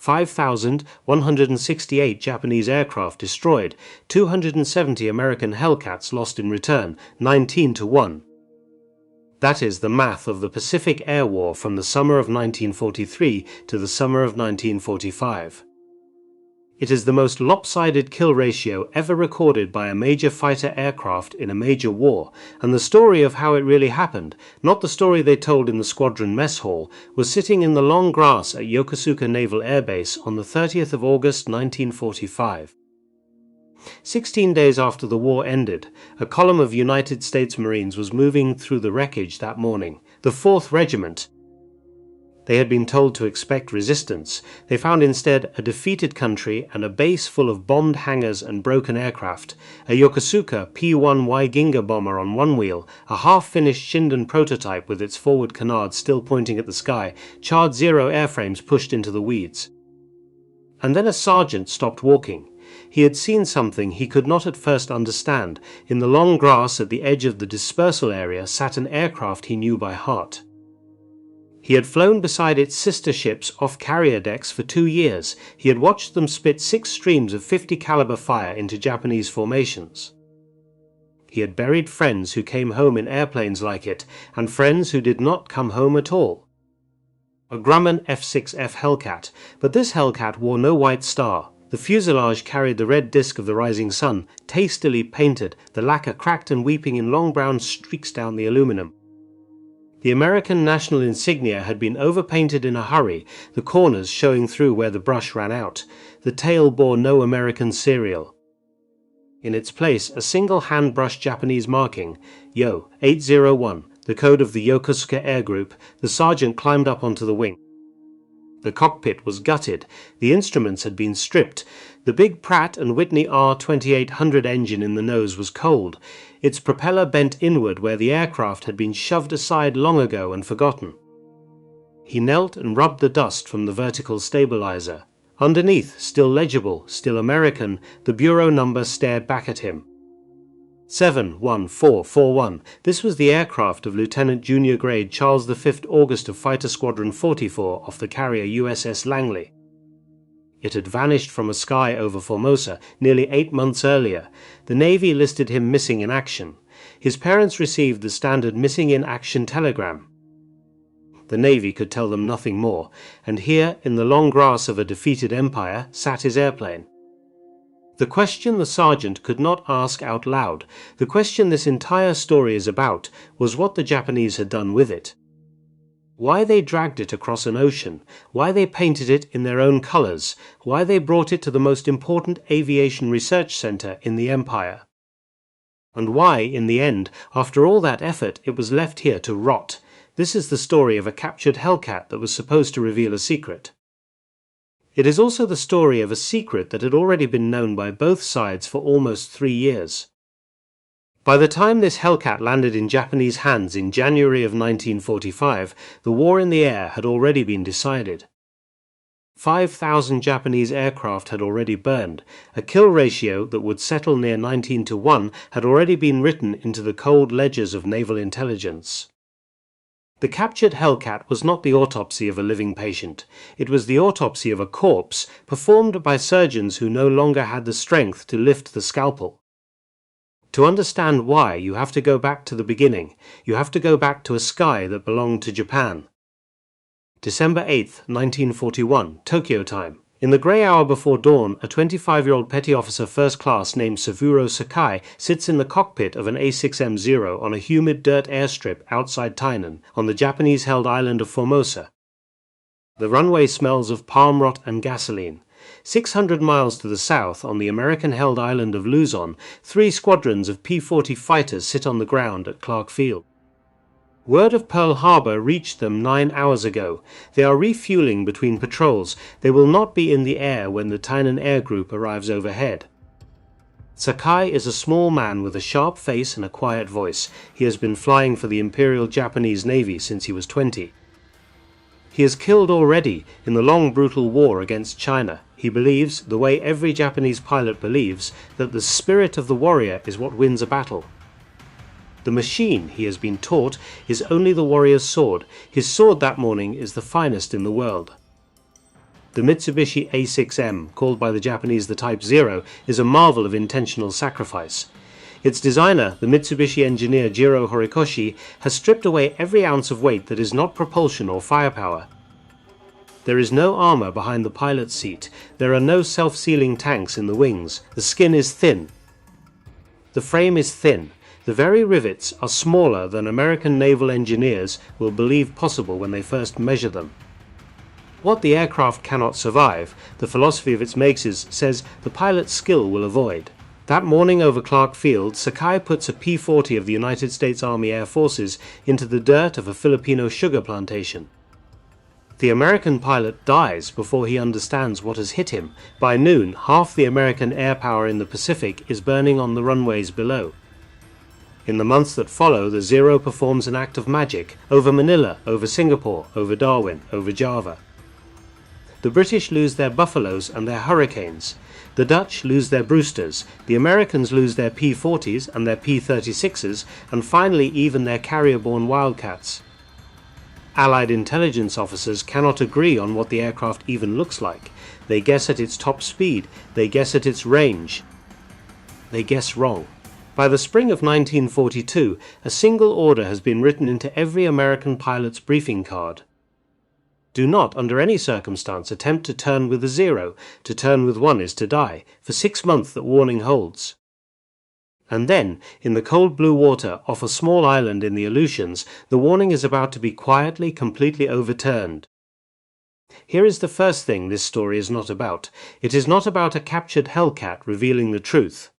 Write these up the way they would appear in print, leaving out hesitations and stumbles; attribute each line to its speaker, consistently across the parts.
Speaker 1: 5,168 Japanese aircraft destroyed, 270 American Hellcats lost in return, 19-1. That is the math of the Pacific Air War from the summer of 1943 to the summer of 1945. It is the most lopsided kill ratio ever recorded by a major fighter aircraft in a major war, and the story of how it really happened, not the story they told in the squadron mess hall, was sitting in the long grass at Yokosuka Naval Air Base on the 30th of August 1945. 16 days after the war ended, a column of United States Marines was moving through the wreckage that morning, the 4th Regiment. They had been told to expect resistance. They found instead a defeated country and a base full of bombed hangars and broken aircraft, a Yokosuka P-1Y Ginga bomber on one wheel, a half-finished Shinden prototype with its forward canard still pointing at the sky, charred Zero airframes pushed into the weeds. And then a sergeant stopped walking. He had seen something he could not at first understand. In the long grass at the edge of the dispersal area sat an aircraft he knew by heart. He had flown beside its sister ships off carrier decks for 2 years. He had watched them spit 6 streams of 50 caliber fire into Japanese formations. He had buried friends who came home in airplanes like it, and friends who did not come home at all. A Grumman F-6F Hellcat, but this Hellcat wore no white star. The fuselage carried the red disk of the rising sun, tastily painted, the lacquer cracked and weeping in long brown streaks down the aluminum. The American national insignia had been overpainted in a hurry, the corners showing through where the brush ran out. The tail bore no American serial. In its place, a single hand-brushed Japanese marking, Yo 801, the code of the Yokosuka Air Group. The sergeant climbed up onto the wing. The cockpit was gutted. The instruments had been stripped. The big Pratt & Whitney R2800 engine in the nose was cold. Its propeller bent inward where the aircraft had been shoved aside long ago and forgotten. He knelt and rubbed the dust from the vertical stabilizer. Underneath, still legible, still American, the bureau number stared back at him. 71441. This was the aircraft of Lieutenant Junior Grade Charles V August of Fighter Squadron 44 off the carrier USS Langley. It had vanished from a sky over Formosa nearly 8 months earlier. The Navy listed him missing in action. His parents received the standard missing in action telegram. The Navy could tell them nothing more, and here, in the long grass of a defeated empire, sat his airplane. The question the sergeant could not ask out loud, the question this entire story is about, was what the Japanese had done with it. Why they dragged it across an ocean, why they painted it in their own colors, why they brought it to the most important aviation research center in the empire. And why, in the end, after all that effort, it was left here to rot. This is the story of a captured Hellcat that was supposed to reveal a secret. It is also the story of a secret that had already been known by both sides for almost 3 years. By the time this Hellcat landed in Japanese hands in January of 1945, the war in the air had already been decided. 5,000 Japanese aircraft had already burned. A kill ratio that would settle near 19-1 had already been written into the cold ledgers of naval intelligence. The captured Hellcat was not the autopsy of a living patient. It was the autopsy of a corpse, performed by surgeons who no longer had the strength to lift the scalpel. To understand why, you have to go back to the beginning. You have to go back to a sky that belonged to Japan. December 8, 1941, Tokyo time. In the grey hour before dawn, a 25-year-old petty officer first class named Saburo Sakai sits in the cockpit of an A6M0 on a humid dirt airstrip outside Tainan, on the Japanese-held island of Formosa. The runway smells of palm rot and gasoline. 600 miles to the south, on the American-held island of Luzon, 3 squadrons of P-40 fighters sit on the ground at Clark Field. Word of Pearl Harbor reached them 9 hours ago. They are refueling between patrols. They will not be in the air when the Tainan Air Group arrives overhead. Sakai is a small man with a sharp face and a quiet voice. He has been flying for the Imperial Japanese Navy since he was 20. He has killed already in the long brutal war against China. He believes, the way every Japanese pilot believes, that the spirit of the warrior is what wins a battle. The machine, he has been taught, is only the warrior's sword. His sword that morning is the finest in the world. The Mitsubishi A6M, called by the Japanese the Type 0, is a marvel of intentional sacrifice. Its designer, the Mitsubishi engineer Jiro Horikoshi, has stripped away every ounce of weight that is not propulsion or firepower. There is no armor behind the pilot's seat. There are no self-sealing tanks in the wings. The skin is thin. The frame is thin. The very rivets are smaller than American naval engineers will believe possible when they first measure them. What the aircraft cannot survive, the philosophy of its makers says the pilot's skill will avoid. That morning over Clark Field, Sakai puts a P-40 of the United States Army Air Forces into the dirt of a Filipino sugar plantation. The American pilot dies before he understands what has hit him. By noon, half the American air power in the Pacific is burning on the runways below. In the months that follow, the Zero performs an act of magic over Manila, over Singapore, over Darwin, over Java. The British lose their Buffaloes and their Hurricanes. The Dutch lose their Brewsters. The Americans lose their P-40s and their P-36s, and finally even their carrier-borne Wildcats. Allied intelligence officers cannot agree on what the aircraft even looks like. They guess at its top speed. They guess at its range. They guess wrong. By the spring of 1942, a single order has been written into every American pilot's briefing card. Do not, under any circumstance, attempt to turn with a zero. To turn with one is to die. For 6 months that warning holds. And then, in the cold blue water off a small island in the Aleutians, the warning is about to be quietly, completely overturned. Here is the first thing this story is not about. It is not about a captured Hellcat revealing the truth.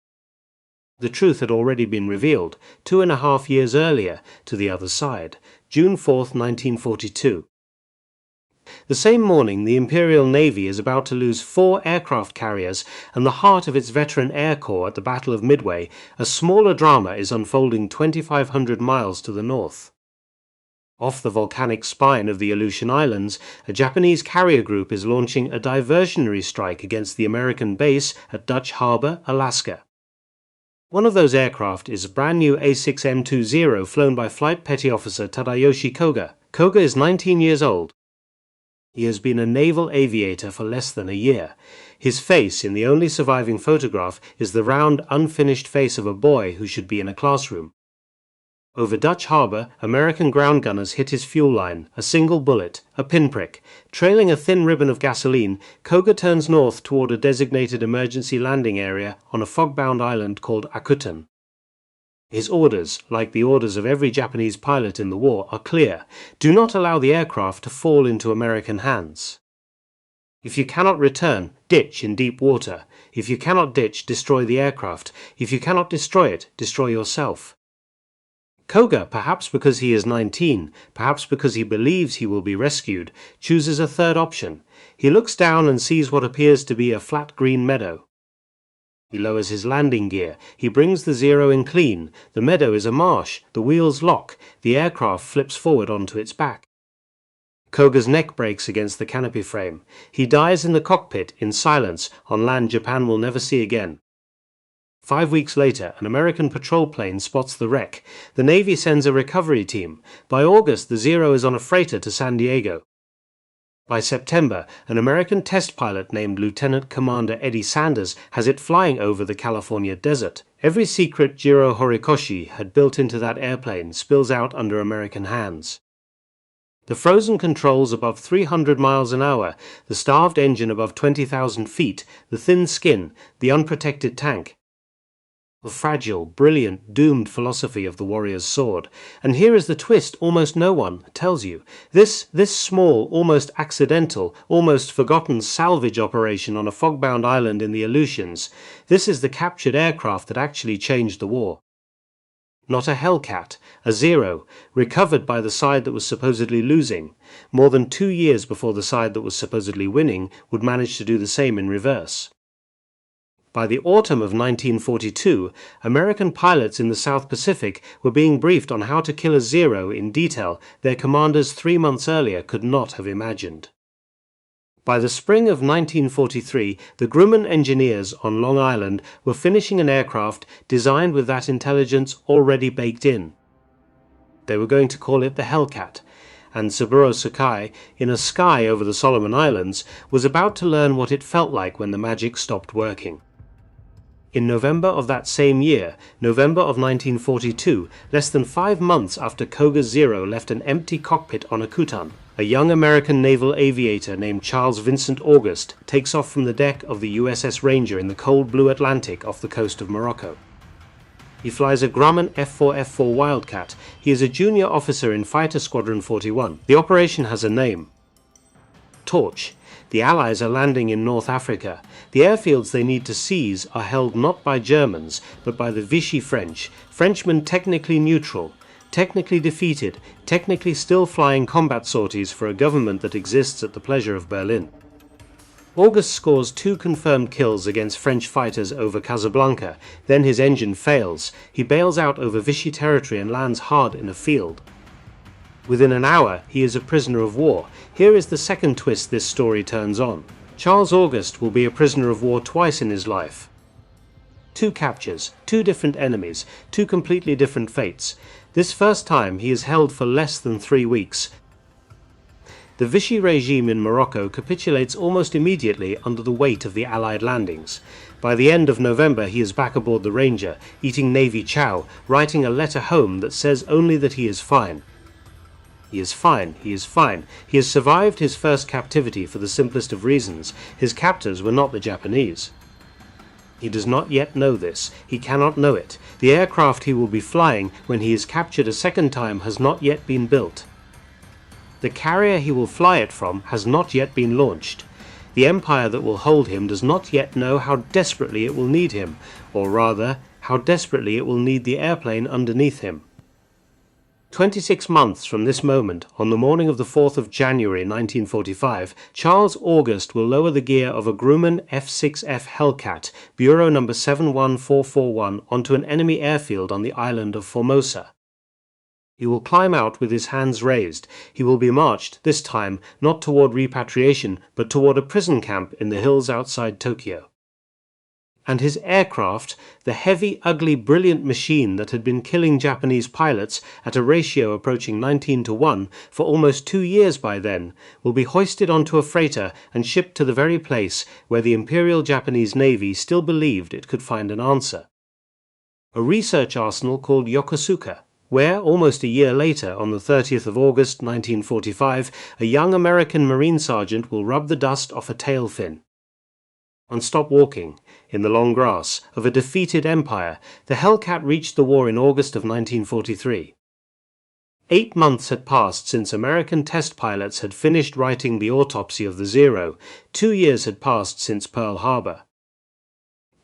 Speaker 1: The truth had already been revealed, 2.5 years earlier, to the other side, June 4th, 1942. The same morning, the Imperial Navy is about to lose 4 aircraft carriers and the heart of its veteran Air Corps at the Battle of Midway. A smaller drama is unfolding 2,500 miles to the north. Off the volcanic spine of the Aleutian Islands, a Japanese carrier group is launching a diversionary strike against the American base at Dutch Harbor, Alaska. One of those aircraft is a brand new A6M20 flown by Flight Petty Officer Tadayoshi Koga. Koga is 19 years old. He has been a naval aviator for less than a year. His face, in the only surviving photograph, is the round, unfinished face of a boy who should be in a classroom. Over Dutch Harbor, American ground gunners hit his fuel line, a single bullet, a pinprick. Trailing a thin ribbon of gasoline, Koga turns north toward a designated emergency landing area on a fog-bound island called Akutan. His orders, like the orders of every Japanese pilot in the war, are clear. Do not allow the aircraft to fall into American hands. If you cannot return, ditch in deep water. If you cannot ditch, destroy the aircraft. If you cannot destroy it, destroy yourself. Koga, perhaps because he is 19, perhaps because he believes he will be rescued, chooses a third option. He looks down and sees what appears to be a flat green meadow. He lowers his landing gear. He brings the Zero in clean. The meadow is a marsh. The wheels lock. The aircraft flips forward onto its back. Koga's neck breaks against the canopy frame. He dies in the cockpit, in silence, on land Japan will never see again. 5 weeks later, an American patrol plane spots the wreck. The Navy sends a recovery team. By August, the Zero is on a freighter to San Diego. By September, an American test pilot named Lieutenant Commander Eddie Sanders has it flying over the California desert. Every secret Jiro Horikoshi had built into that airplane spills out under American hands. The frozen controls above 300 miles an hour, the starved engine above 20,000 feet, the thin skin, the unprotected tank. The fragile, brilliant, doomed philosophy of the warrior's sword. And here is the twist almost no one tells you. This small, almost accidental, almost forgotten salvage operation on a fog-bound island in the Aleutians, this is the captured aircraft that actually changed the war. Not a Hellcat, a Zero, recovered by the side that was supposedly losing, more than 2 years before the side that was supposedly winning would manage to do the same in reverse. By the autumn of 1942, American pilots in the South Pacific were being briefed on how to kill a Zero in detail their commanders 3 months earlier could not have imagined. By the spring of 1943, the Grumman engineers on Long Island were finishing an aircraft designed with that intelligence already baked in. They were going to call it the Hellcat, and Saburo Sakai in a sky over the Solomon Islands, was about to learn what it felt like when the magic stopped working. In November of that same year, November of 1942, less than 5 months after Koga Zero left an empty cockpit on Akutan, a young American naval aviator named Charles Vincent August takes off from the deck of the USS Ranger in the cold blue Atlantic off the coast of Morocco. He flies a Grumman F4F4 Wildcat. He is a junior officer in Fighter Squadron 41. The operation has a name: Torch. The Allies are landing in North Africa. The airfields they need to seize are held not by Germans, but by the Vichy French, Frenchmen technically neutral, technically defeated, technically still flying combat sorties for a government that exists at the pleasure of Berlin. August scores 2 confirmed kills against French fighters over Casablanca, then his engine fails. He bails out over Vichy territory and lands hard in a field. Within an hour, he is a prisoner of war. Here is the second twist this story turns on. Charles August will be a prisoner of war twice in his life. 2 captures, 2 different enemies, 2 completely different fates. This first time he is held for less than 3 weeks. The Vichy regime in Morocco capitulates almost immediately under the weight of the Allied landings. By the end of November he is back aboard the Ranger, eating Navy chow, writing a letter home that says only that he is fine. He is fine, he is fine. He has survived his first captivity for the simplest of reasons. His captors were not the Japanese. He does not yet know this. He cannot know it. The aircraft he will be flying when he is captured a second time has not yet been built. The carrier he will fly it from has not yet been launched. The empire that will hold him does not yet know how desperately it will need him, or rather, how desperately it will need the airplane underneath him. 26 months from this moment, on the morning of the 4th of January 1945, Charles August will lower the gear of a Grumman F6F Hellcat, Bureau number 71441, onto an enemy airfield on the island of Formosa. He will climb out with his hands raised. He will be marched, this time, not toward repatriation, but toward a prison camp in the hills outside Tokyo. And his aircraft, the heavy, ugly, brilliant machine that had been killing Japanese pilots at a ratio approaching 19:1 for almost 2 years by then, will be hoisted onto a freighter and shipped to the very place where the Imperial Japanese Navy still believed it could find an answer. A research arsenal called Yokosuka, where, almost a year later, on the 30th of August 1945, a young American Marine sergeant will rub the dust off a tail fin. And stop walking, in the long grass, of a defeated empire, the Hellcat reached the war in August of 1943. 8 months had passed since American test pilots had finished writing the autopsy of the Zero. 2 years had passed since Pearl Harbor.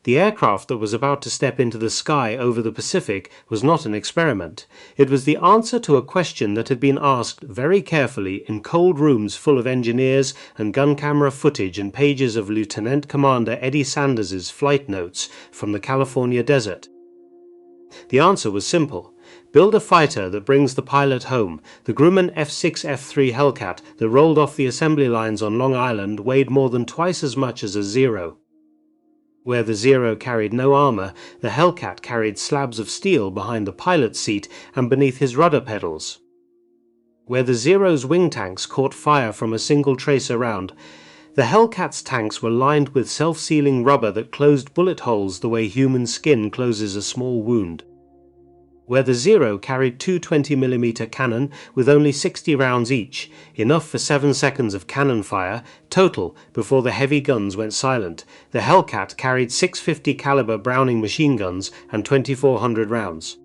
Speaker 1: The aircraft that was about to step into the sky over the Pacific was not an experiment. It was the answer to a question that had been asked very carefully in cold rooms full of engineers and gun camera footage and pages of Lieutenant Commander Eddie Sanders's flight notes from the California desert. The answer was simple. Build a fighter that brings the pilot home. The Grumman F6F3 Hellcat that rolled off the assembly lines on Long Island weighed more than twice as much as a Zero. Where the Zero carried no armor, the Hellcat carried slabs of steel behind the pilot's seat and beneath his rudder pedals. Where the Zero's wing tanks caught fire from a single tracer round, the Hellcat's tanks were lined with self-sealing rubber that closed bullet holes the way human skin closes a small wound. Where the Zero carried 2 20mm cannon with only 60 rounds each, enough for 7 seconds of cannon fire, total, before the heavy guns went silent. The Hellcat carried 650 caliber Browning machine guns and 2,400 rounds.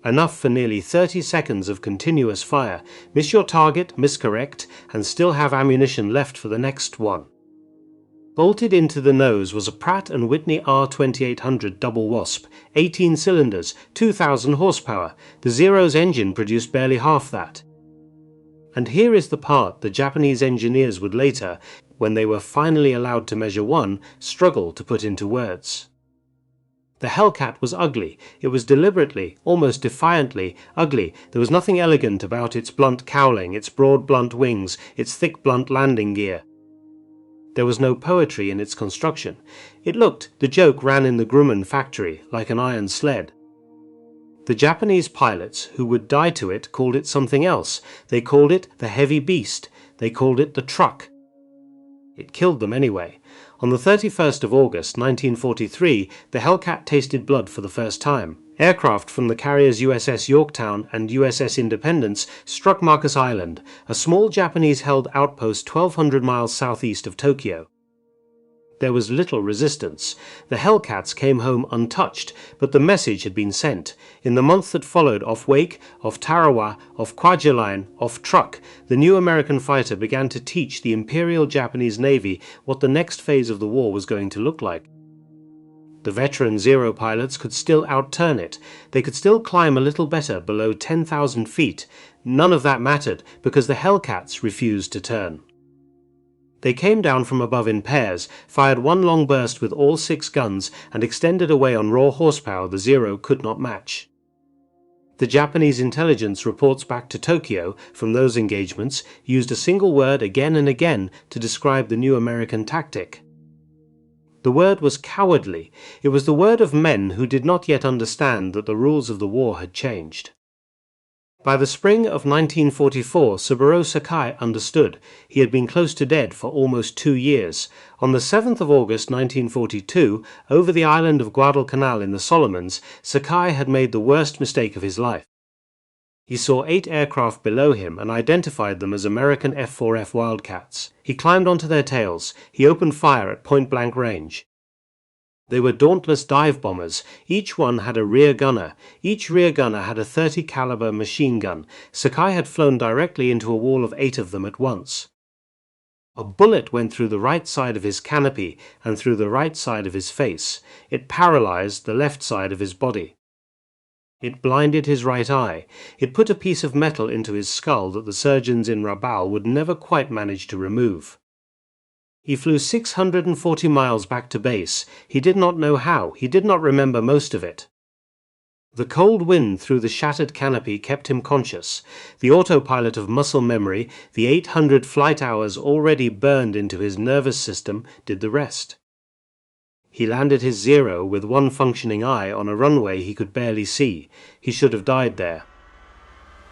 Speaker 1: Enough for nearly 30 seconds of continuous fire. Miss your target, miscorrect, and still have ammunition left for the next one. Bolted into the nose was a Pratt & Whitney R2800 double Wasp, 18 cylinders, 2,000 horsepower. The Zero's engine produced barely half that. And here is the part the Japanese engineers would later, when they were finally allowed to measure one, struggle to put into words. The Hellcat was ugly. It was deliberately, almost defiantly, ugly. There was nothing elegant about its blunt cowling, its broad blunt wings, its thick blunt landing gear. There was no poetry in its construction. It looked, the joke ran in the Grumman factory, like an iron sled. The Japanese pilots who would die to it called it something else. They called it the heavy beast. They called it the truck. It killed them anyway. On the 31st of August 1943, the Hellcat tasted blood for the first time. Aircraft from the carriers USS Yorktown and USS Independence struck Marcus Island, a small Japanese-held outpost 1,200 miles southeast of Tokyo. There was little resistance. The Hellcats came home untouched, but the message had been sent. In the month that followed, off Wake, off Tarawa, off Kwajalein, off Truk, the new American fighter began to teach the Imperial Japanese Navy what the next phase of the war was going to look like. The veteran Zero pilots could still outturn it. They could still climb a little better below 10,000 feet. None of that mattered, because the Hellcats refused to turn. They came down from above in pairs, fired one long burst with all 6 guns, and extended away on raw horsepower the Zero could not match. The Japanese intelligence reports back to Tokyo from those engagements used a single word again and again to describe the new American tactic. The word was cowardly. It was the word of men who did not yet understand that the rules of the war had changed. By the spring of 1944, Subaru Sakai understood. He had been close to dead for almost 2 years. On the 7th of August 1942, over the island of Guadalcanal in the Solomons, Sakai had made the worst mistake of his life. He saw 8 aircraft below him and identified them as American F-4F Wildcats. He climbed onto their tails. He opened fire at point-blank range. They were dauntless dive bombers. Each one had a rear gunner. Each rear gunner had a .30 caliber machine gun. Sakai had flown directly into a wall of 8 of them at once. A bullet went through the right side of his canopy and through the right side of his face. It paralyzed the left side of his body. It blinded his right eye. It put a piece of metal into his skull that the surgeons in Rabaul would never quite manage to remove. He flew 640 miles back to base. He did not know how. He did not remember most of it. The cold wind through the shattered canopy kept him conscious. The autopilot of muscle memory, the 800 flight hours already burned into his nervous system, did the rest. He landed his Zero with one functioning eye on a runway he could barely see. He should have died there.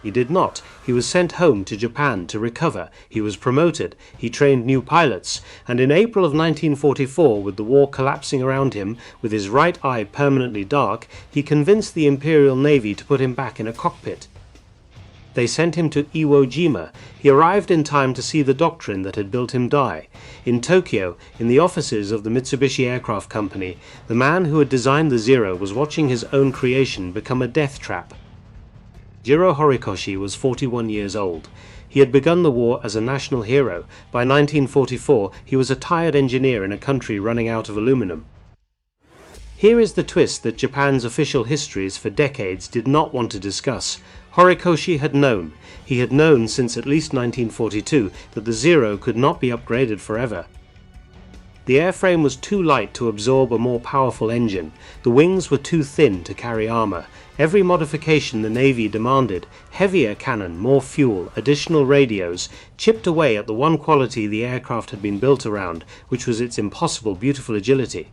Speaker 1: He did not. He was sent home to Japan to recover. He was promoted. He trained new pilots. And in April of 1944, with the war collapsing around him, with his right eye permanently dark, he convinced the Imperial Navy to put him back in a cockpit. They sent him to Iwo Jima. He arrived in time to see the doctrine that had built him die. In Tokyo, in the offices of the Mitsubishi Aircraft Company, the man who had designed the Zero was watching his own creation become a death trap. Jiro Horikoshi was 41 years old. He had begun the war as a national hero. By 1944, he was a tired engineer in a country running out of aluminum. Here is the twist that Japan's official histories for decades did not want to discuss. Horikoshi had known. He had known since at least 1942 that the Zero could not be upgraded forever. The airframe was too light to absorb a more powerful engine. The wings were too thin to carry armor. Every modification the Navy demanded, heavier cannon, more fuel, additional radios, chipped away at the one quality the aircraft had been built around, which was its impossible beautiful agility.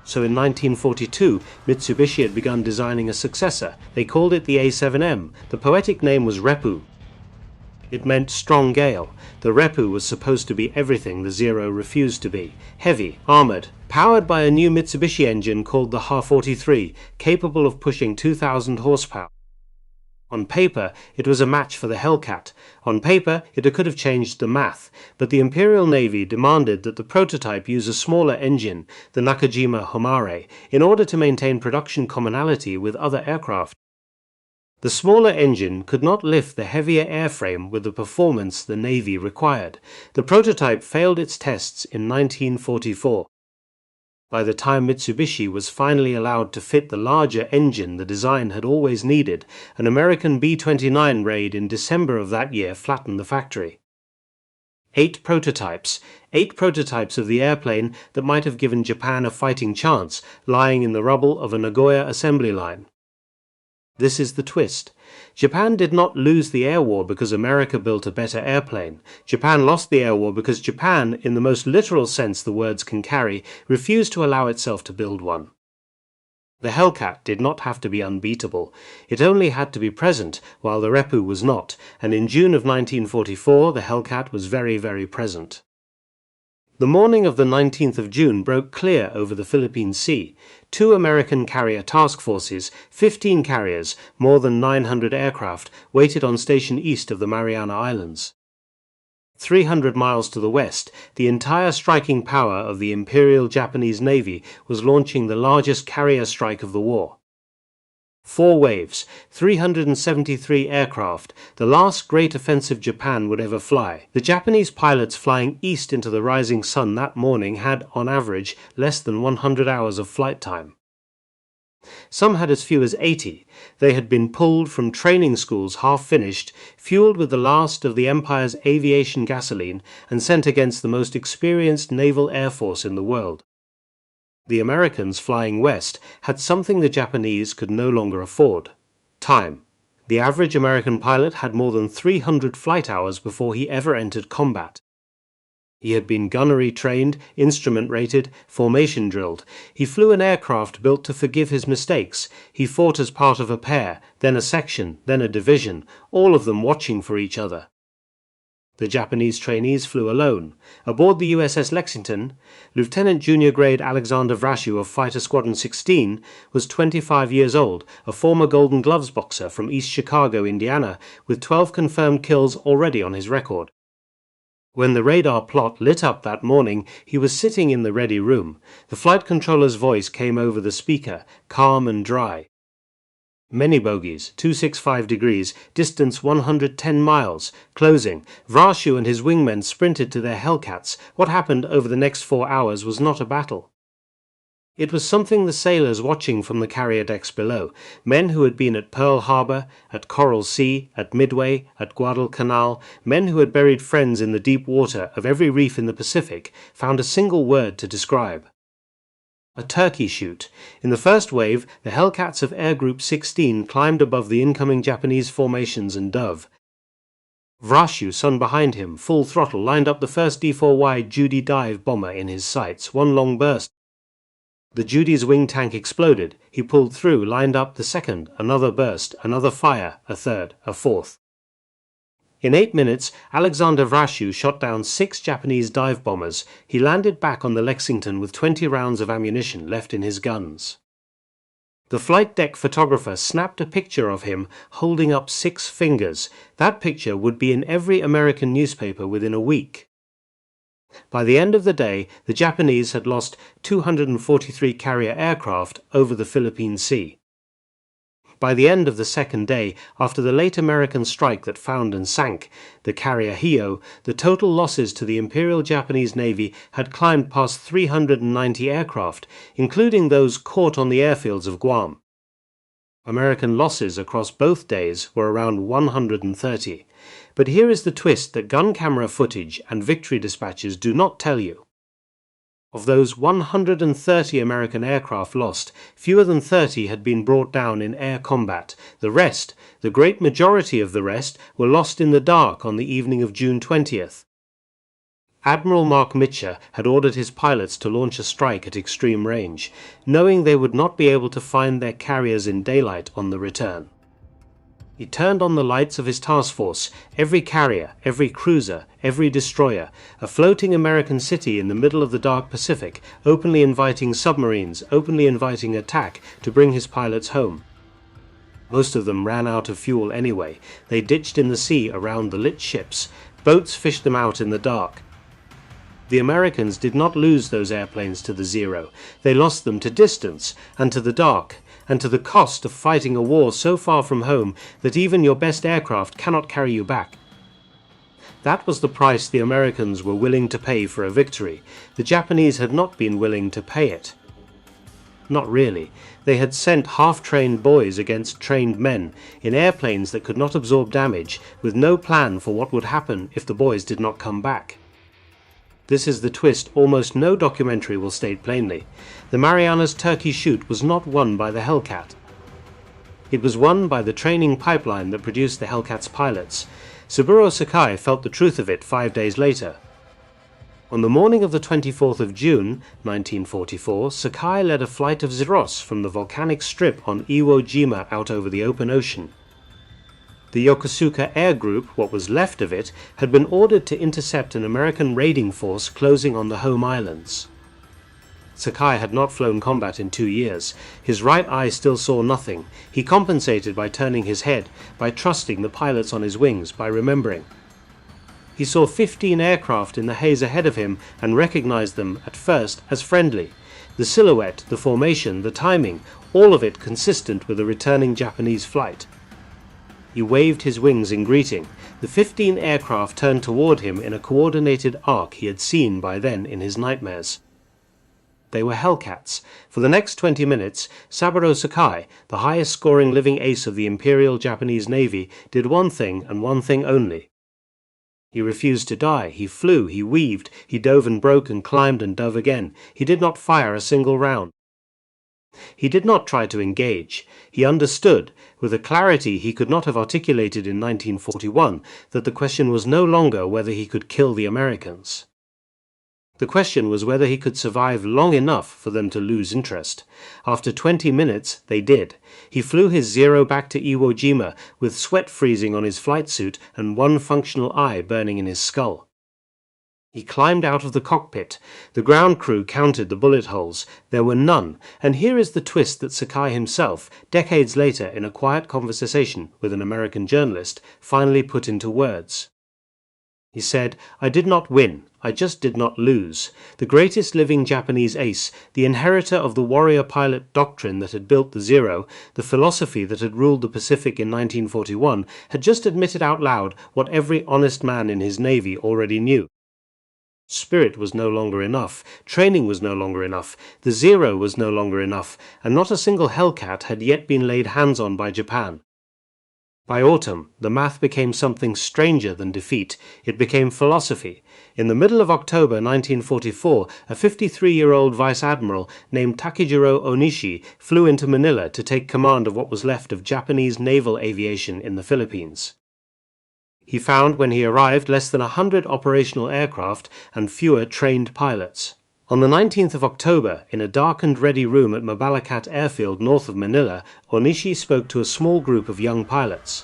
Speaker 1: So in 1942, Mitsubishi had begun designing a successor. They called it the A7M. The poetic name was Reppu. It meant strong gale. The Reppu was supposed to be everything the Zero refused to be. Heavy, armored, powered by a new Mitsubishi engine called the Ha-43, capable of pushing 2,000 horsepower. On paper, it was a match for the Hellcat. On paper, it could have changed the math, but the Imperial Navy demanded that the prototype use a smaller engine, the Nakajima Homare, in order to maintain production commonality with other aircraft. The smaller engine could not lift the heavier airframe with the performance the Navy required. The prototype failed its tests in 1944. By the time Mitsubishi was finally allowed to fit the larger engine the design had always needed, an American B-29 raid in December of that year flattened the factory. 8 prototypes of the airplane that might have given Japan a fighting chance, lying in the rubble of a Nagoya assembly line. This is the twist. Japan did not lose the air war because America built a better airplane. Japan lost the air war because Japan, in the most literal sense the words can carry, refused to allow itself to build one. The Hellcat did not have to be unbeatable. It only had to be present, while the Repu was not, and in June of 1944 the Hellcat was very, very present. The morning of the 19th of June broke clear over the Philippine Sea. 2 American carrier task forces, 15 carriers, more than 900 aircraft, waited on station east of the Mariana Islands. 300 miles to the west, the entire striking power of the Imperial Japanese Navy was launching the largest carrier strike of the war. 4 waves, 373 aircraft, the last great offensive Japan would ever fly. The Japanese pilots flying east into the rising sun that morning had, on average, less than 100 hours of flight time. Some had as few as 80. They had been pulled from training schools half finished, fueled with the last of the Empire's aviation gasoline, and sent against the most experienced naval air force in the world. The Americans flying west had something the Japanese could no longer afford: time. The average American pilot had more than 300 flight hours before he ever entered combat. He had been gunnery trained, instrument rated, formation drilled. He flew an aircraft built to forgive his mistakes. He fought as part of a pair, then a section, then a division, all of them watching for each other. The Japanese trainees flew alone. Aboard the USS Lexington, Lieutenant Junior Grade Alexander Vrashew of Fighter Squadron 16 was 25 years old, a former Golden Gloves boxer from East Chicago, Indiana, with 12 confirmed kills already on his record. When the radar plot lit up that morning, he was sitting in the ready room. The flight controller's voice came over the speaker, calm and dry. Many bogies, 265 degrees, distance 110 miles, closing. Vrashew and his wingmen sprinted to their Hellcats. What happened over the next 4 hours was not a battle. It was something the sailors watching from the carrier decks below, men who had been at Pearl Harbor, at Coral Sea, at Midway, at Guadalcanal, men who had buried friends in the deep water of every reef in the Pacific, found a single word to describe: a turkey shoot. In the first wave, the Hellcats of Air Group 16 climbed above the incoming Japanese formations and dove. Vrashew, son behind him, full throttle, lined up the first D4Y Judy dive bomber in his sights, one long burst. The Judy's wing tank exploded. He pulled through, lined up the second, another burst, another fire, a third, a fourth. In 8 minutes, Alexander Vrashew shot down 6 Japanese dive bombers. He landed back on the Lexington with 20 rounds of ammunition left in his guns. The flight deck photographer snapped a picture of him holding up 6 fingers. That picture would be in every American newspaper within a week. By the end of the day, the Japanese had lost 243 carrier aircraft over the Philippine Sea. By the end of the second day, after the late American strike that found and sank the carrier Hio, the total losses to the Imperial Japanese Navy had climbed past 390 aircraft, including those caught on the airfields of Guam. American losses across both days were around 130. But here is the twist that gun camera footage and victory dispatches do not tell you. Of those 130 American aircraft lost, fewer than 30 had been brought down in air combat. The rest, the great majority of the rest, were lost in the dark on the evening of June 20th. Admiral Mark Mitcher had ordered his pilots to launch a strike at extreme range, knowing they would not be able to find their carriers in daylight on the return. He turned on the lights of his task force, every carrier, every cruiser, every destroyer, a floating American city in the middle of the dark Pacific, openly inviting submarines, openly inviting attack to bring his pilots home. Most of them ran out of fuel anyway. They ditched in the sea around the lit ships. Boats fished them out in the dark. The Americans did not lose those airplanes to the Zero. They lost them to distance and to the dark, and to the cost of fighting a war so far from home that even your best aircraft cannot carry you back. That was the price the Americans were willing to pay for a victory. The Japanese had not been willing to pay it. Not really. They had sent half-trained boys against trained men in airplanes that could not absorb damage, with no plan for what would happen if the boys did not come back. This is the twist almost no documentary will state plainly. The Marianas Turkey Shoot was not won by the Hellcat. It was won by the training pipeline that produced the Hellcat's pilots. Saburo Sakai felt the truth of it 5 days later. On the morning of the 24th of June, 1944, Sakai led a flight of Zeros from the volcanic strip on Iwo Jima out over the open ocean. The Yokosuka Air Group, what was left of it, had been ordered to intercept an American raiding force closing on the home islands. Sakai had not flown combat in 2 years. His right eye still saw nothing. He compensated by turning his head, by trusting the pilots on his wings, by remembering. He saw 15 aircraft in the haze ahead of him and recognized them, at first, as friendly. The silhouette, the formation, the timing, all of it consistent with a returning Japanese flight. He waved his wings in greeting. The 15 aircraft turned toward him in a coordinated arc he had seen by then in his nightmares. They were Hellcats. For the next 20 minutes, Saburo Sakai, the highest-scoring living ace of the Imperial Japanese Navy, did one thing and one thing only. He refused to die. He flew, he weaved, he dove and broke and climbed and dove again. He did not fire a single round. He did not try to engage. He understood, with a clarity he could not have articulated in 1941, that the question was no longer whether he could kill the Americans. The question was whether he could survive long enough for them to lose interest. After 20 minutes, they did. He flew his Zero back to Iwo Jima, with sweat freezing on his flight suit and one functional eye burning in his skull. He climbed out of the cockpit. The ground crew counted the bullet holes. There were none, and here is the twist that Sakai himself, decades later in a quiet conversation with an American journalist, finally put into words. He said, "I did not win. I just did not lose. The greatest living Japanese ace, the inheritor of the warrior pilot doctrine that had built the Zero, the philosophy that had ruled the Pacific in 1941, had just admitted out loud what every honest man in his navy already knew. Spirit was no longer enough, training was no longer enough, the Zero was no longer enough, and not a single Hellcat had yet been laid hands on by Japan. By autumn, the math became something stranger than defeat. It became philosophy. In the middle of October 1944, a 53-year-old vice admiral named Takejiro Onishi flew into Manila to take command of what was left of Japanese naval aviation in the Philippines. He found when he arrived less than 100 operational aircraft and fewer trained pilots. On the 19th of October, in a darkened ready room at Mabalacat airfield north of Manila, Onishi spoke to a small group of young pilots.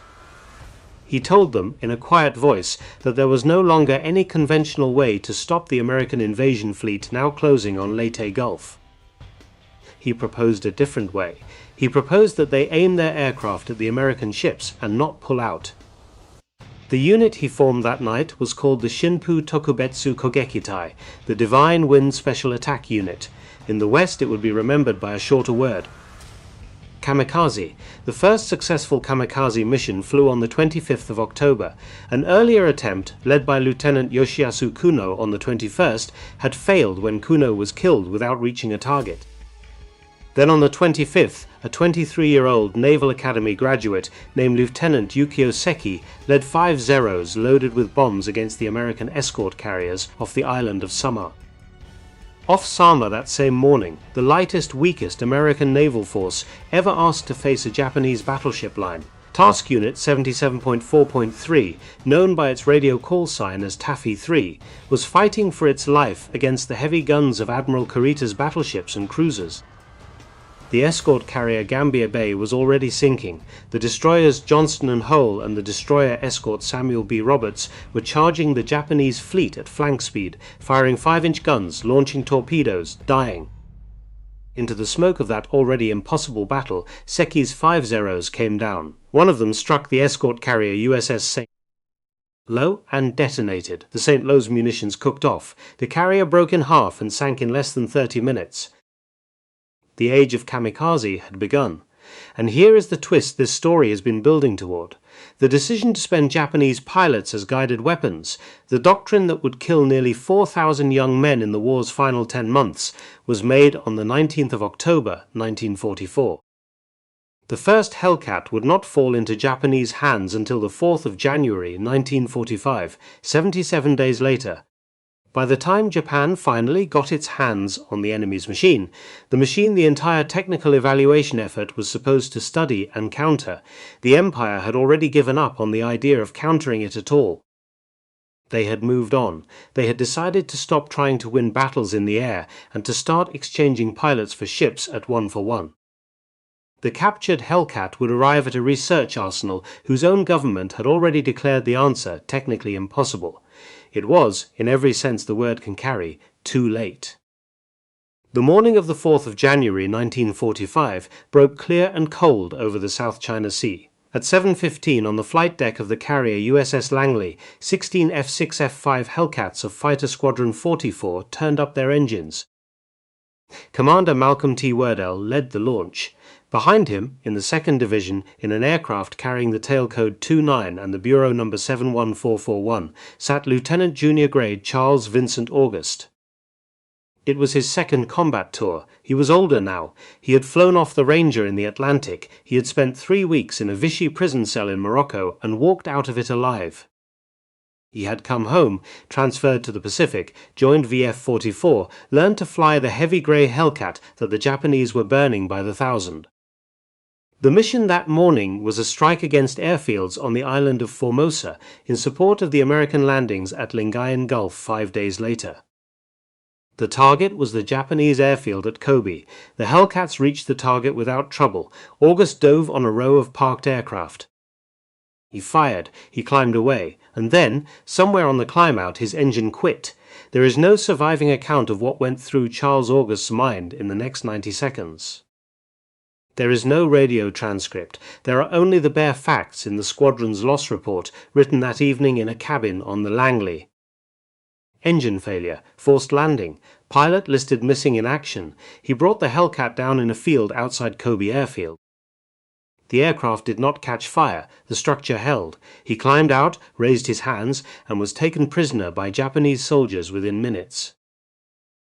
Speaker 1: He told them, in a quiet voice, that there was no longer any conventional way to stop the American invasion fleet now closing on Leyte Gulf. He proposed a different way. He proposed that they aim their aircraft at the American ships and not pull out. The unit he formed that night was called the Shinpu Tokubetsu Kogekitai, the Divine Wind Special Attack Unit. In the West it would be remembered by a shorter word. Kamikaze. The first successful kamikaze mission flew on the 25th of October. An earlier attempt, led by Lieutenant Yoshiyasu Kuno on the 21st, had failed when Kuno was killed without reaching a target. Then on the 25th, a 23-year-old Naval Academy graduate named Lieutenant Yukio Seki led 5 Zeros loaded with bombs against the American escort carriers off the island of Samar. Off Samar that same morning, the lightest, weakest American naval force ever asked to face a Japanese battleship line, Task Unit 77.4.3, known by its radio call sign as Taffy 3, was fighting for its life against the heavy guns of Admiral Kurita's battleships and cruisers. The escort carrier Gambier Bay was already sinking. The destroyers Johnston and Hull and the destroyer escort Samuel B. Roberts were charging the Japanese fleet at flank speed, firing 5-inch guns, launching torpedoes, dying. Into the smoke of that already impossible battle, Seki's 5 Zeros came down. One of them struck the escort carrier USS St. Lo and detonated. The St. Lo's munitions cooked off. The carrier broke in half and sank in less than 30 minutes. The age of kamikaze had begun. And here is the twist this story has been building toward. The decision to spend Japanese pilots as guided weapons, the doctrine that would kill nearly 4,000 young men in the war's final 10 months, was made on the 19th of October 1944. The first Hellcat would not fall into Japanese hands until the 4th of January 1945, 77 days later. By the time Japan finally got its hands on the enemy's machine the entire technical evaluation effort was supposed to study and counter, the Empire had already given up on the idea of countering it at all. They had moved on. They had decided to stop trying to win battles in the air and to start exchanging pilots for ships at 1-for-1. The captured Hellcat would arrive at a research arsenal whose own government had already declared the answer technically impossible. It was, in every sense the word can carry, too late. The morning of the 4th of January 1945 broke clear and cold over the South China Sea. At 7:15 on the flight deck of the carrier USS Langley, 16 F-6 F-5 Hellcats of Fighter Squadron 44 turned up their engines. Commander Malcolm T. Werdell led the launch. Behind him, in the 2nd Division, in an aircraft carrying the tail code 29 and the bureau number 71441, sat Lieutenant Junior Grade Charles Vincent August. It was his second combat tour. He was older now. He had flown off the Ranger in the Atlantic. He had spent 3 weeks in a Vichy prison cell in Morocco and walked out of it alive. He had come home, transferred to the Pacific, joined VF-44, learned to fly the heavy grey Hellcat that the Japanese were burning by the thousand. The mission that morning was a strike against airfields on the island of Formosa in support of the American landings at Lingayen Gulf 5 days later. The target was the Japanese airfield at Kobe. The Hellcats reached the target without trouble. August dove on a row of parked aircraft. He fired, he climbed away, and then, somewhere on the climb-out, his engine quit. There is no surviving account of what went through Charles August's mind in the next 90 seconds. There is no radio transcript. There are only the bare facts in the squadron's loss report, written that evening in a cabin on the Langley. Engine failure, forced landing, pilot listed missing in action. He brought the Hellcat down in a field outside Kobe Airfield. The aircraft did not catch fire, the structure held. He climbed out, raised his hands, and was taken prisoner by Japanese soldiers within minutes.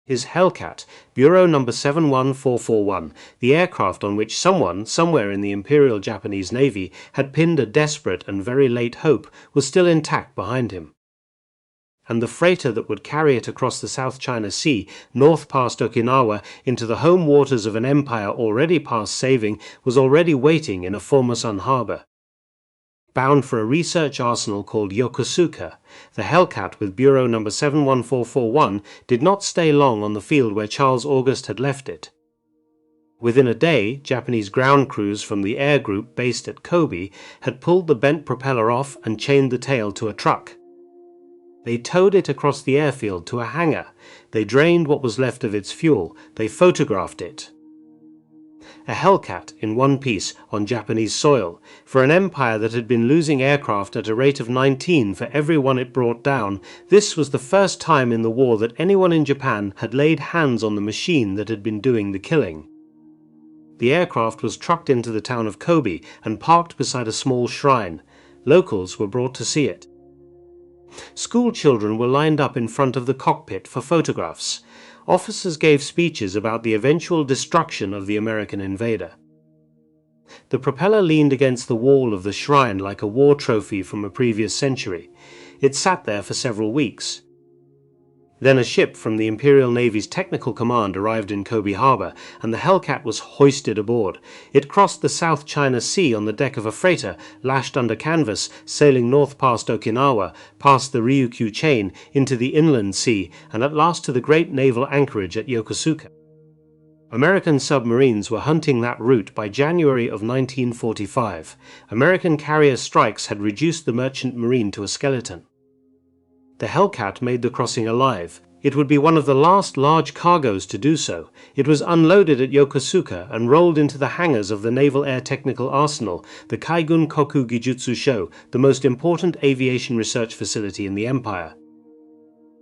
Speaker 1: His Hellcat, Bureau number 71441, the aircraft on which someone, somewhere in the Imperial Japanese Navy, had pinned a desperate and very late hope, was still intact behind him. And the freighter that would carry it across the South China Sea, north past Okinawa, into the home waters of an empire already past saving, was already waiting in a Formosan harbour. Bound for a research arsenal called Yokosuka, the Hellcat with Bureau number 71441 did not stay long on the field where Charles August had left it. Within a day, Japanese ground crews from the air group based at Kobe had pulled the bent propeller off and chained the tail to a truck. They towed it across the airfield to a hangar. They drained what was left of its fuel. They photographed it. A Hellcat in one piece on Japanese soil. For an empire that had been losing aircraft at a rate of 19 for every one it brought down, this was the first time in the war that anyone in Japan had laid hands on the machine that had been doing the killing. The aircraft was trucked into the town of Kobe and parked beside a small shrine. Locals were brought to see it. School children were lined up in front of the cockpit for photographs. Officers gave speeches about the eventual destruction of the American invader. The propeller leaned against the wall of the shrine like a war trophy from a previous century. It sat there for several weeks. Then a ship from the Imperial Navy's Technical Command arrived in Kobe Harbor, and the Hellcat was hoisted aboard. It crossed the South China Sea on the deck of a freighter, lashed under canvas, sailing north past Okinawa, past the Ryukyu chain, into the inland sea, and at last to the great naval anchorage at Yokosuka. American submarines were hunting that route by January of 1945. American carrier strikes had reduced the merchant marine to a skeleton. The Hellcat made the crossing alive. It would be one of the last large cargoes to do so. It was unloaded at Yokosuka and rolled into the hangars of the Naval Air Technical Arsenal, the Kaigun Koku Gijutsu Sho, the most important aviation research facility in the empire.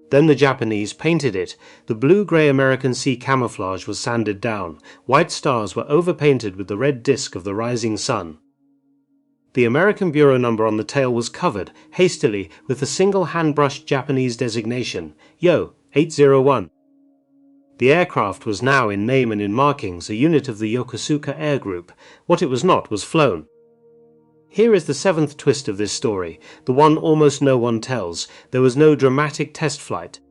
Speaker 1: Then the Japanese painted it. The blue-grey American sea camouflage was sanded down. White stars were overpainted with the red disk of the rising sun. The American bureau number on the tail was covered, hastily, with a single hand-brushed Japanese designation, Yo, 801. The aircraft was now, in name and in markings, a unit of the Yokosuka Air Group. What it was not was flown. Here is the seventh twist of this story, the one almost no one tells. There was no dramatic test flight.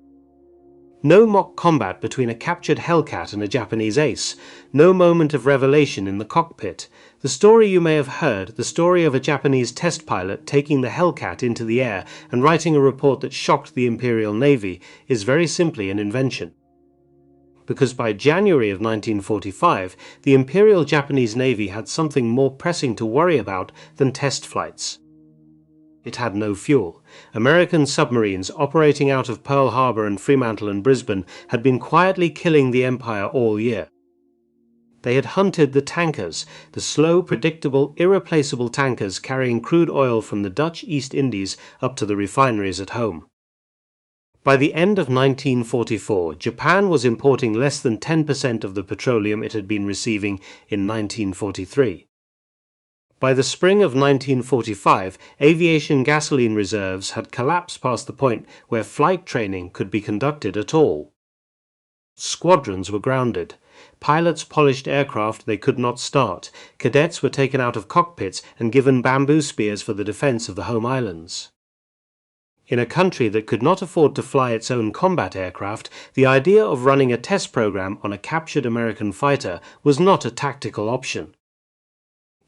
Speaker 1: No mock combat between a captured Hellcat and a Japanese ace. No moment of revelation in the cockpit. The story you may have heard, the story of a Japanese test pilot taking the Hellcat into the air and writing a report that shocked the Imperial Navy, is very simply an invention. Because by January of 1945, the Imperial Japanese Navy had something more pressing to worry about than test flights. It had no fuel. American submarines operating out of Pearl Harbor and Fremantle and Brisbane had been quietly killing the Empire all year. They had hunted the tankers, the slow, predictable, irreplaceable tankers carrying crude oil from the Dutch East Indies up to the refineries at home. By the end of 1944, Japan was importing less than 10% of the petroleum it had been receiving in 1943. By the spring of 1945, aviation gasoline reserves had collapsed past the point where flight training could be conducted at all. Squadrons were grounded. Pilots polished aircraft they could not start. Cadets were taken out of cockpits and given bamboo spears for the defense of the home islands. In a country that could not afford to fly its own combat aircraft, the idea of running a test program on a captured American fighter was not a tactical option.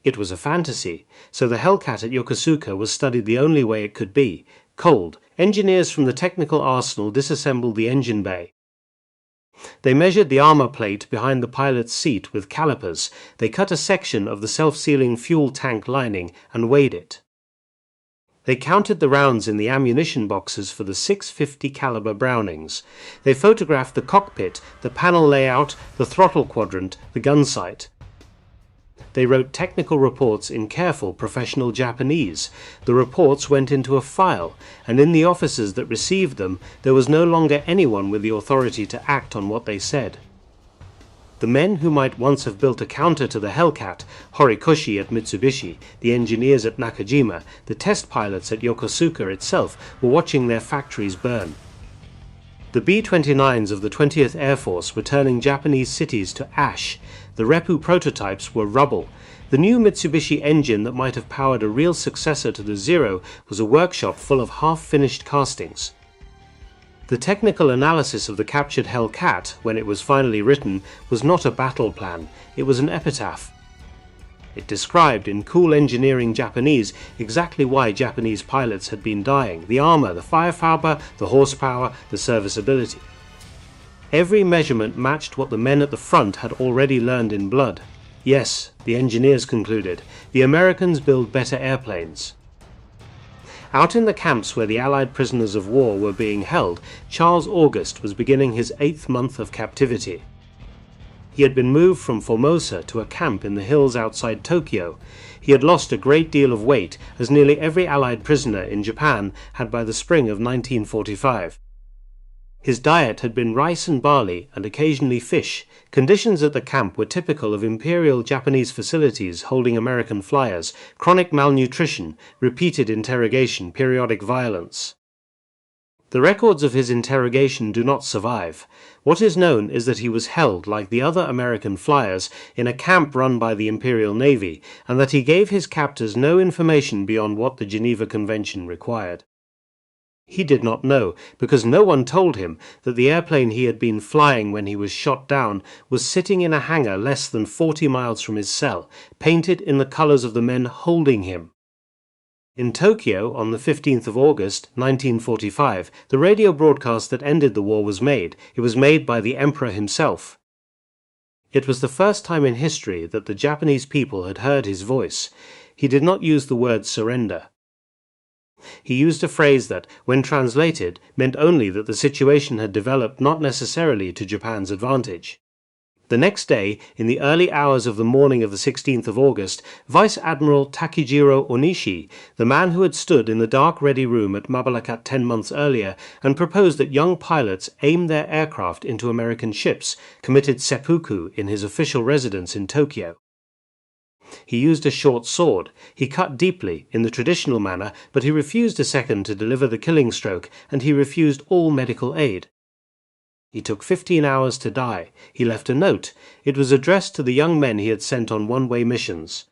Speaker 1: It was a fantasy, so the Hellcat at Yokosuka was studied the only way it could be, cold. Engineers from the technical arsenal disassembled the engine bay. They measured the armor plate behind the pilot's seat with calipers. They cut a section of the self-sealing fuel tank lining and weighed it. They counted the rounds in the ammunition boxes for the 650 caliber Brownings. They photographed the cockpit, the panel layout, the throttle quadrant, the gun sight. They wrote technical reports in careful professional Japanese. The reports went into a file, and in the offices that received them, there was no longer anyone with the authority to act on what they said. The men who might once have built a counter to the Hellcat, Horikoshi at Mitsubishi, the engineers at Nakajima, the test pilots at Yokosuka itself, were watching their factories burn. The B-29s of the 20th Air Force were turning Japanese cities to ash. The Repu prototypes were rubble. The new Mitsubishi engine that might have powered a real successor to the Zero was a workshop full of half-finished castings. The technical analysis of the captured Hellcat, when it was finally written, was not a battle plan, it was an epitaph. It described in cool engineering Japanese exactly why Japanese pilots had been dying: the armor, the firepower, the horsepower, the serviceability. Every measurement matched what the men at the front had already learned in blood. Yes, the engineers concluded, the Americans build better airplanes. Out in the camps where the Allied prisoners of war were being held, Charles August was beginning his 8th month of captivity. He had been moved from Formosa to a camp in the hills outside Tokyo. He had lost a great deal of weight, as nearly every Allied prisoner in Japan had by the spring of 1945. His diet had been rice and barley and occasionally fish. Conditions at the camp were typical of Imperial Japanese facilities holding American flyers: chronic malnutrition, repeated interrogation, periodic violence. The records of his interrogation do not survive. What is known is that he was held, like the other American flyers, in a camp run by the Imperial Navy, and that he gave his captors no information beyond what the Geneva Convention required. He did not know, because no one told him, that the airplane he had been flying when he was shot down was sitting in a hangar less than 40 miles from his cell, painted in the colors of the men holding him. In Tokyo, on the 15th of August, 1945, the radio broadcast that ended the war was made. It was made by the Emperor himself. It was the first time in history that the Japanese people had heard his voice. He did not use the word surrender. He used a phrase that, when translated, meant only that the situation had developed not necessarily to Japan's advantage. The next day, in the early hours of the morning of the 16th of August, Vice Admiral Takijiro Onishi, the man who had stood in the dark ready room at Mabalacat 10 months earlier and proposed that young pilots aim their aircraft into American ships, committed seppuku in his official residence in Tokyo. He used a short sword. He cut deeply, in the traditional manner, but he refused a second to deliver the killing stroke, and he refused all medical aid. He took 15 hours to die. He left a note. It was addressed to the young men he had sent on one-way missions.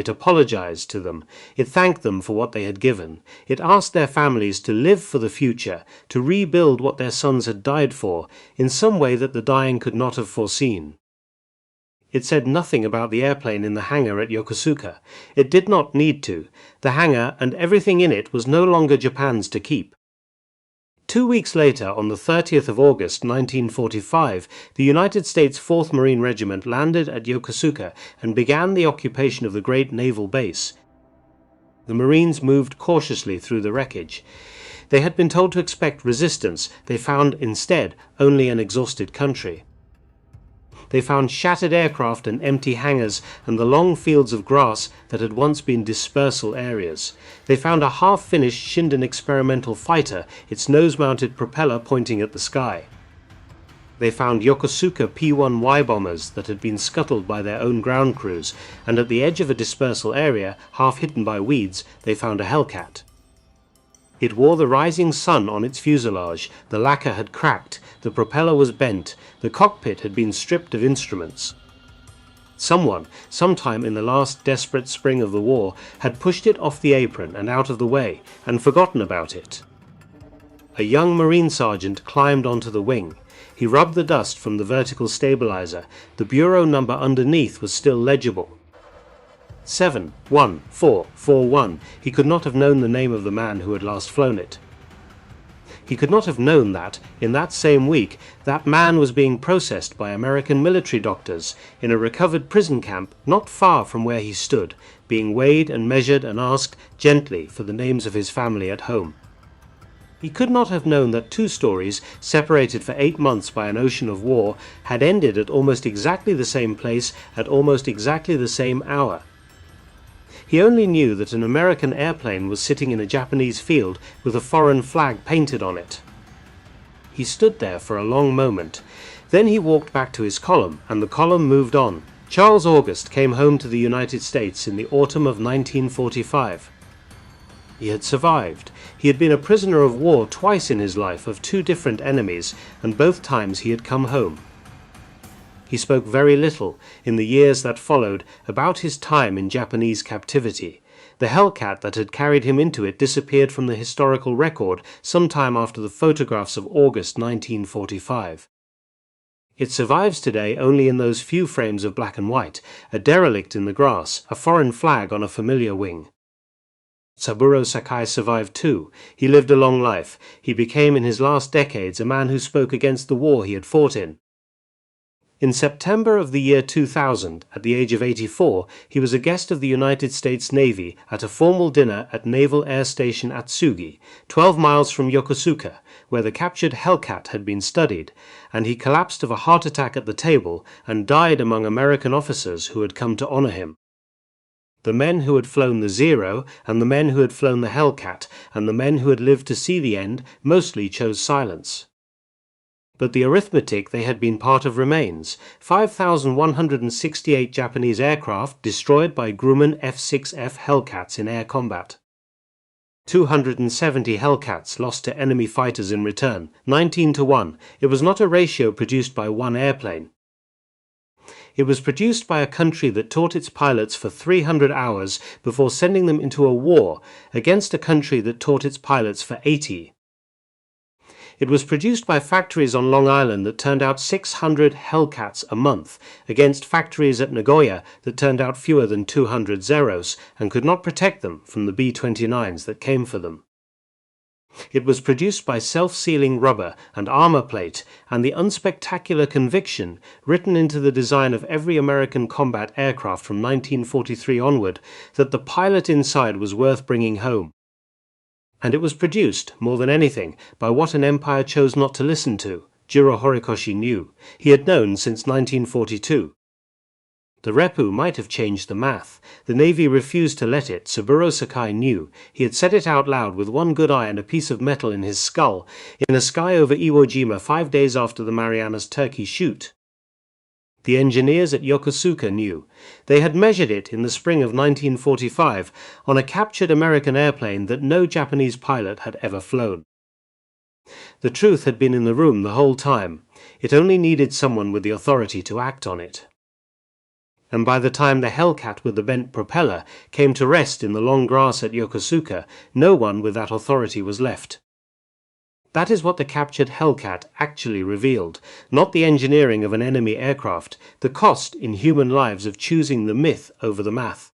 Speaker 1: It apologized to them. It thanked them for what they had given. It asked their families to live for the future, to rebuild what their sons had died for, in some way that the dying could not have foreseen. It said nothing about the airplane in the hangar at Yokosuka. It did not need to. The hangar and everything in it was no longer Japan's to keep. 2 weeks later, on the 30th of August 1945, the United States 4th Marine Regiment landed at Yokosuka and began the occupation of the great naval base. The Marines moved cautiously through the wreckage. They had been told to expect resistance. They found instead only an exhausted country. They found shattered aircraft and empty hangars and the long fields of grass that had once been dispersal areas. They found a half-finished Shinden experimental fighter, its nose-mounted propeller pointing at the sky. They found Yokosuka P-1Y bombers that had been scuttled by their own ground crews, and at the edge of a dispersal area, half hidden by weeds, they found a Hellcat. It wore the rising sun on its fuselage, the lacquer had cracked, the propeller was bent, the cockpit had been stripped of instruments. Someone, sometime in the last desperate spring of the war, had pushed it off the apron and out of the way, and forgotten about it. A young Marine sergeant climbed onto the wing. He rubbed the dust from the vertical stabilizer. The bureau number underneath was still legible. 71441. He could not have known the name of the man who had last flown it. He could not have known that, in that same week, that man was being processed by American military doctors in a recovered prison camp not far from where he stood, being weighed and measured and asked gently for the names of his family at home. He could not have known that two stories, separated for 8 months by an ocean of war, had ended at almost exactly the same place at almost exactly the same hour. He only knew that an American airplane was sitting in a Japanese field with a foreign flag painted on it. He stood there for a long moment. Then he walked back to his column, and the column moved on. Charles August came home to the United States in the autumn of 1945. He had survived. He had been a prisoner of war twice in his life of two different enemies, and both times he had come home. He spoke very little, in the years that followed, about his time in Japanese captivity. The Hellcat that had carried him into it disappeared from the historical record sometime after the photographs of August 1945. It survives today only in those few frames of black and white, a derelict in the grass, a foreign flag on a familiar wing. Saburo Sakai survived too. He lived a long life. He became in his last decades a man who spoke against the war he had fought in. In September of the year 2000, at the age of 84, he was a guest of the United States Navy at a formal dinner at Naval Air Station Atsugi, 12 miles from Yokosuka, where the captured Hellcat had been studied, and he collapsed of a heart attack at the table and died among American officers who had come to honor him. The men who had flown the Zero, and the men who had flown the Hellcat, and the men who had lived to see the end, mostly chose silence. But the arithmetic they had been part of remains. 5,168 Japanese aircraft destroyed by Grumman F-6F Hellcats in air combat. 270 Hellcats lost to enemy fighters in return, 19-1. It was not a ratio produced by one airplane. It was produced by a country that taught its pilots for 300 hours before sending them into a war against a country that taught its pilots for 80. It was produced by factories on Long Island that turned out 600 Hellcats a month, against factories at Nagoya that turned out fewer than 200 Zeros and could not protect them from the B-29s that came for them. It was produced by self-sealing rubber and armor plate and the unspectacular conviction, written into the design of every American combat aircraft from 1943 onward, that the pilot inside was worth bringing home. And it was produced, more than anything, by what an empire chose not to listen to. Jiro Horikoshi knew. He had known since 1942. The Reppu might have changed the math. The Navy refused to let it. Saburo Sakai knew. He had said it out loud with one good eye and a piece of metal in his skull, in a sky over Iwo Jima 5 days after the Marianas Turkey shoot. The engineers at Yokosuka knew. They had measured it in the spring of 1945 on a captured American airplane that no Japanese pilot had ever flown. The truth had been in the room the whole time. It only needed someone with the authority to act on it. and by the time the Hellcat with the bent propeller came to rest in the long grass at Yokosuka, no one with that authority was left. That is what the captured Hellcat actually revealed, not the engineering of an enemy aircraft, the cost in human lives of choosing the myth over the math.